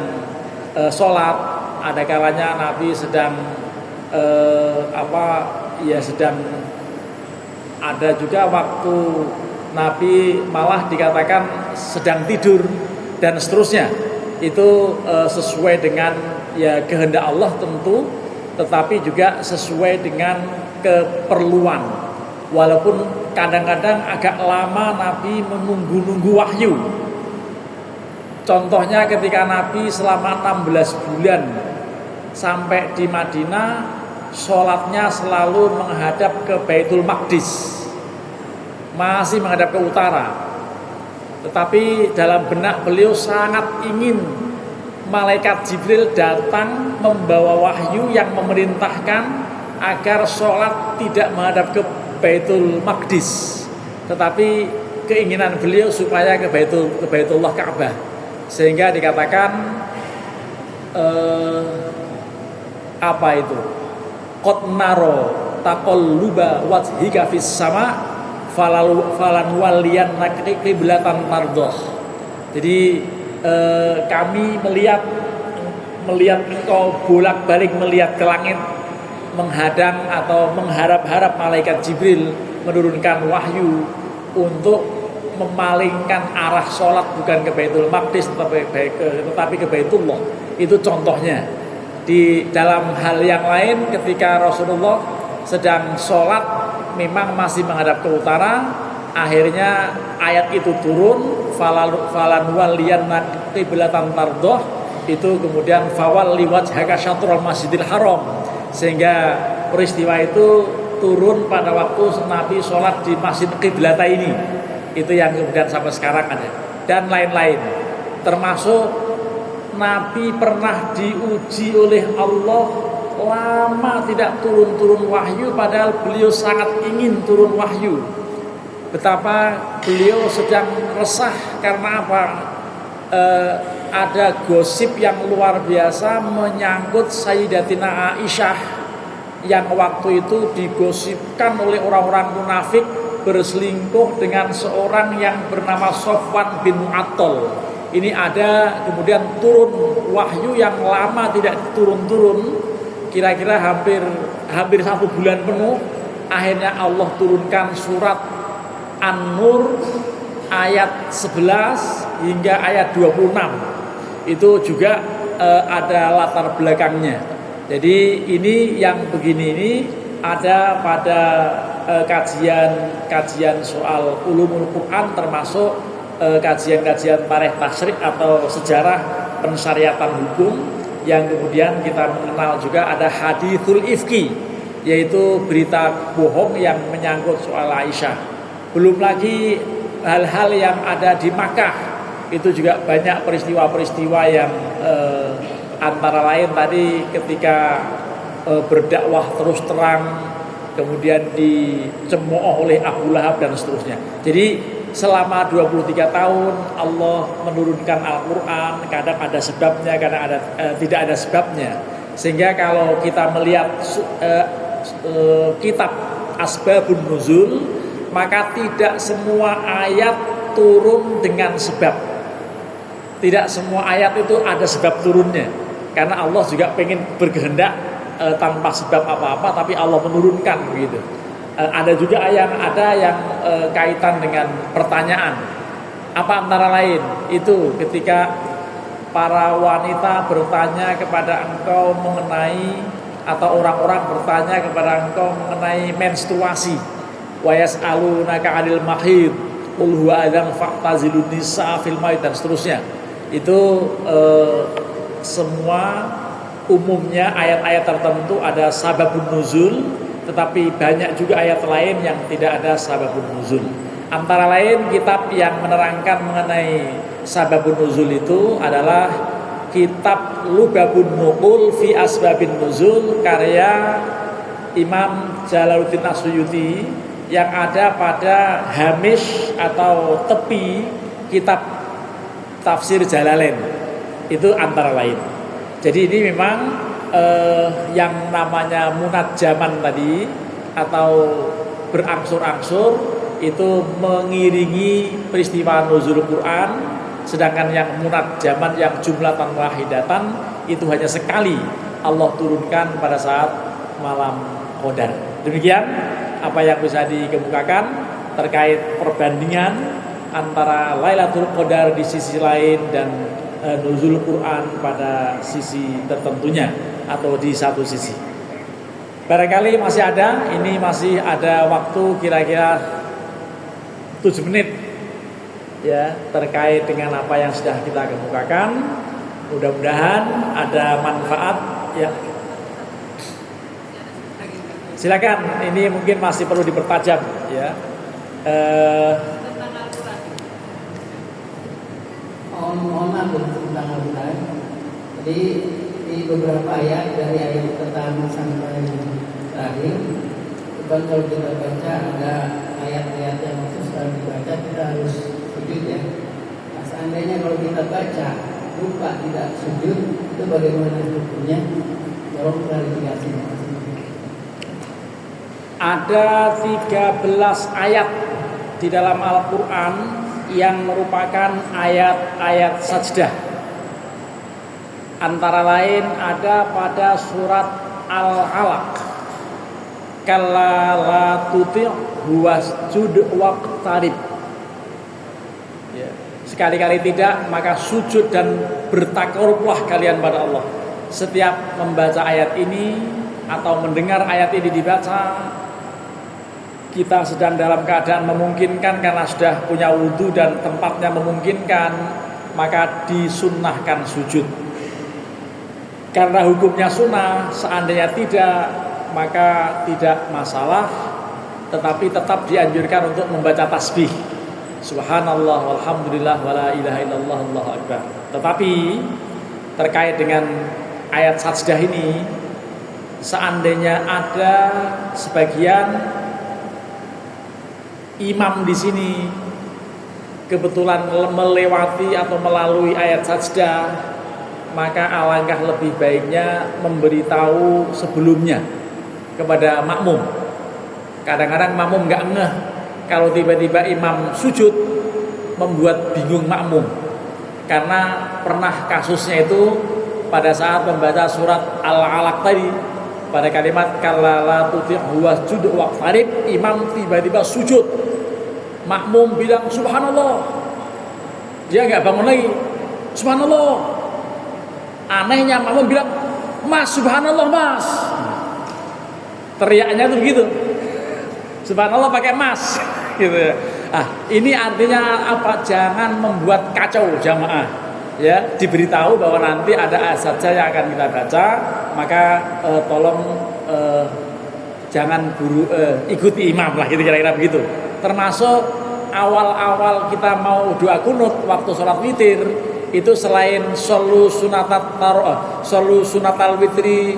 sholat, ada kalanya Nabi sedang sedang ada juga waktu Nabi malah dikatakan sedang tidur dan seterusnya. Itu sesuai dengan ya kehendak Allah tentu, tetapi juga sesuai dengan keperluan. Walaupun kadang-kadang agak lama Nabi menunggu-nunggu wahyu. Contohnya ketika Nabi selama 16 bulan sampai di Madinah, sholatnya selalu menghadap ke Baitul Maqdis, masih menghadap ke utara. Tetapi dalam benak beliau sangat ingin malaikat Jibril datang membawa wahyu yang memerintahkan agar sholat tidak menghadap ke Baitul Maqdis, tetapi keinginan beliau supaya ke Baitullah Ka'bah, sehingga dikatakan qad naro taqalluba wajhika fis sama falan waliyannaka qiblatan tardah. Jadi kami melihat engkau bolak-balik melihat ke langit, menghadang atau mengharap-harap malaikat Jibril menurunkan wahyu untuk memalingkan arah sholat bukan ke Baitul Maqdis tetapi ke Baitullah. Itu contohnya. Di dalam hal yang lain ketika Rasulullah sedang sholat memang masih menghadap ke utara, akhirnya ayat itu turun, falan waliyannaka qiblatan tardah, itu kemudian fawalli wajhaka syatrul masjidil haram, sehingga peristiwa itu turun pada waktu Nabi sholat di Masjid Qiblata ini. Itu yang kemudian sampai sekarang ada. Dan lain-lain. Termasuk Nabi pernah diuji oleh Allah lama tidak turun-turun wahyu, padahal beliau sangat ingin turun wahyu. Betapa beliau sedang resah karena apa? Ada gosip yang luar biasa menyangkut Sayyidatina Aisyah yang waktu itu digosipkan oleh orang-orang munafik berselingkuh dengan seorang yang bernama Sofwan bin Mu'attal. Ini ada kemudian turun wahyu yang lama tidak turun-turun, kira-kira hampir 1 bulan penuh. Akhirnya Allah turunkan surat An-Nur ayat 11 hingga ayat 26. Itu juga ada latar belakangnya. Jadi ini yang begini ini ada pada kajian soal ulumul Quran, termasuk kajian-kajian tarikh tasyrik atau sejarah pensyariatan hukum, yang kemudian kita mengenal juga ada hadithul ifki, yaitu berita bohong yang menyangkut soal Aisyah. Belum lagi hal-hal yang ada di Makkah, itu juga banyak peristiwa-peristiwa yang antara lain tadi ketika berdakwah terus terang, kemudian dicemooh oleh Abu Lahab dan seterusnya. Jadi selama 23 tahun Allah menurunkan Al-Quran, kadang ada sebabnya, kadang tidak ada sebabnya. Sehingga kalau kita melihat kitab Asbabun Nuzul, maka tidak semua ayat turun dengan sebab. Tidak semua ayat itu ada sebab turunnya. Karena Allah juga pengen berkehendak tanpa sebab apa-apa, tapi Allah menurunkan begitu. Ada juga yang kaitan dengan pertanyaan. Apa antara lain itu ketika para wanita bertanya kepada engkau mengenai, atau orang-orang bertanya kepada engkau mengenai menstruasi. Wa yas'alunaka 'anil mahid qul huwa adzan fa'tazilun nisa fil mahid dan seterusnya. Itu semua umumnya ayat-ayat tertentu ada sababun nuzul, tetapi banyak juga ayat lain yang tidak ada sababun nuzul. Antara lain kitab yang menerangkan mengenai sababun nuzul itu adalah kitab Lubabun Nuqul fi Asbabin Nuzul karya Imam Jalaluddin As-Suyuti yang ada pada hamish atau tepi kitab Tafsir Jalalain. Itu antara lain. Jadi ini memang yang namanya munajjaman tadi atau berangsur-angsur itu mengiringi peristiwa nuzul Quran. Sedangkan yang munajjaman yang jumlatan wahidatan itu hanya sekali Allah turunkan pada saat malam Qadar. Demikian apa yang bisa dikemukakan terkait perbandingan antara Lailatul Qadar di sisi lain dan nuzul Quran pada sisi tertentunya atau di satu sisi. Barangkali masih ada waktu kira-kira 7 menit ya terkait dengan apa yang sudah kita kemukakan. Mudah-mudahan ada manfaat ya. Silakan, ini mungkin masih perlu dipertajam ya. Mohon maaf tentang Al-Quran. Jadi di beberapa ayat dari ayat pertama sampai terakhir, kalau kita baca ada ayat-ayat yang khusus kalau dibaca kita harus sujud ya. Nah, seandainya kalau kita baca lupa tidak sujud, itu bagaimana hukumnya? Tolong klarifikasi. Ada 13 ayat di dalam Al-Quran yang merupakan ayat-ayat sajdah. Antara lain ada pada surat Al-Alaq, kalla la tuti' wasjud waqtarib. Ya. Sekali-kali tidak, maka sujud dan bertakarublah kalian pada Allah. Setiap membaca ayat ini atau mendengar ayat ini dibaca, kita sedang dalam keadaan memungkinkan karena sudah punya wudhu dan tempatnya memungkinkan, maka disunnahkan sujud. Karena hukumnya sunnah, seandainya tidak, maka tidak masalah, tetapi tetap dianjurkan untuk membaca tasbih. Subhanallah walhamdulillah wala ilaha illallah Allahu akbar. Tetapi terkait dengan ayat sajdah ini, seandainya ada sebagian imam di sini kebetulan melewati atau melalui ayat sajdah, maka alangkah lebih baiknya memberitahu sebelumnya kepada makmum. Kadang-kadang makmum nggak ngeh kalau tiba-tiba imam sujud, membuat bingung makmum. Karena pernah kasusnya itu pada saat membaca surat Al-Alaq tadi, pada kalimat kalla la tuti' wasjud waqtarib, imam tiba-tiba sujud. Makmum bilang subhanallah, dia nggak bangun lagi, subhanallah. Anehnya makmum bilang mas, subhanallah mas. Teriaknya tuh begitu, subhanallah pakai mas gitu ya. Ini artinya apa? Jangan membuat kacau jamaah ya. Diberitahu bahwa nanti ada ayat saja yang akan kita baca, maka tolong jangan ikuti imam lah gitu, kira-kira begitu. Termasuk awal-awal kita mau doa kunut waktu sholat witir, itu selain solu sunatal witri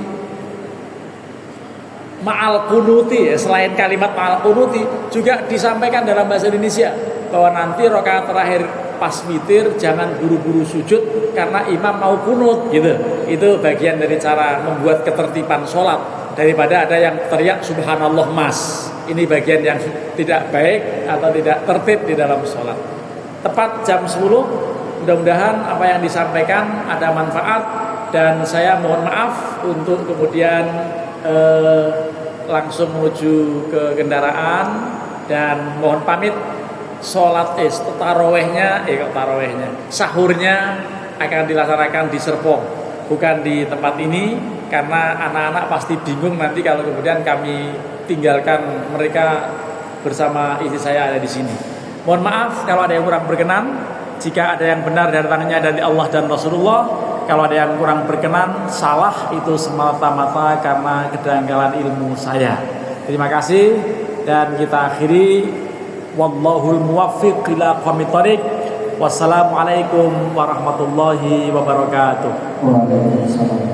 ma'al kunuti, selain kalimat ma'al kunuti juga disampaikan dalam bahasa Indonesia bahwa nanti rakaat terakhir pas witir jangan buru-buru sujud karena imam mau kunut gitu. Itu bagian dari cara membuat ketertiban sholat, daripada ada yang teriak subhanallah mas. Ini bagian yang tidak baik atau tidak tertib di dalam sholat. Tepat jam 10, mudah-mudahan apa yang disampaikan ada manfaat, dan saya mohon maaf untuk kemudian langsung menuju ke kendaraan, dan mohon pamit. Sholat tarawehnya, sahurnya akan dilaksanakan di Serpong, bukan di tempat ini, karena anak-anak pasti bingung nanti kalau kemudian kami tinggalkan mereka bersama istri saya ada di sini. Mohon maaf kalau ada yang kurang berkenan. Jika ada yang benar datangnya dari Allah dan Rasulullah, kalau ada yang kurang berkenan, salah itu semata-mata karena kedanggalan ilmu saya. Terima kasih, dan kita akhiri. Wallahul muwaffiq ila aqwamit thoriq. Wassalamualaikum warahmatullahi wabarakatuh. Waalaikumsalam.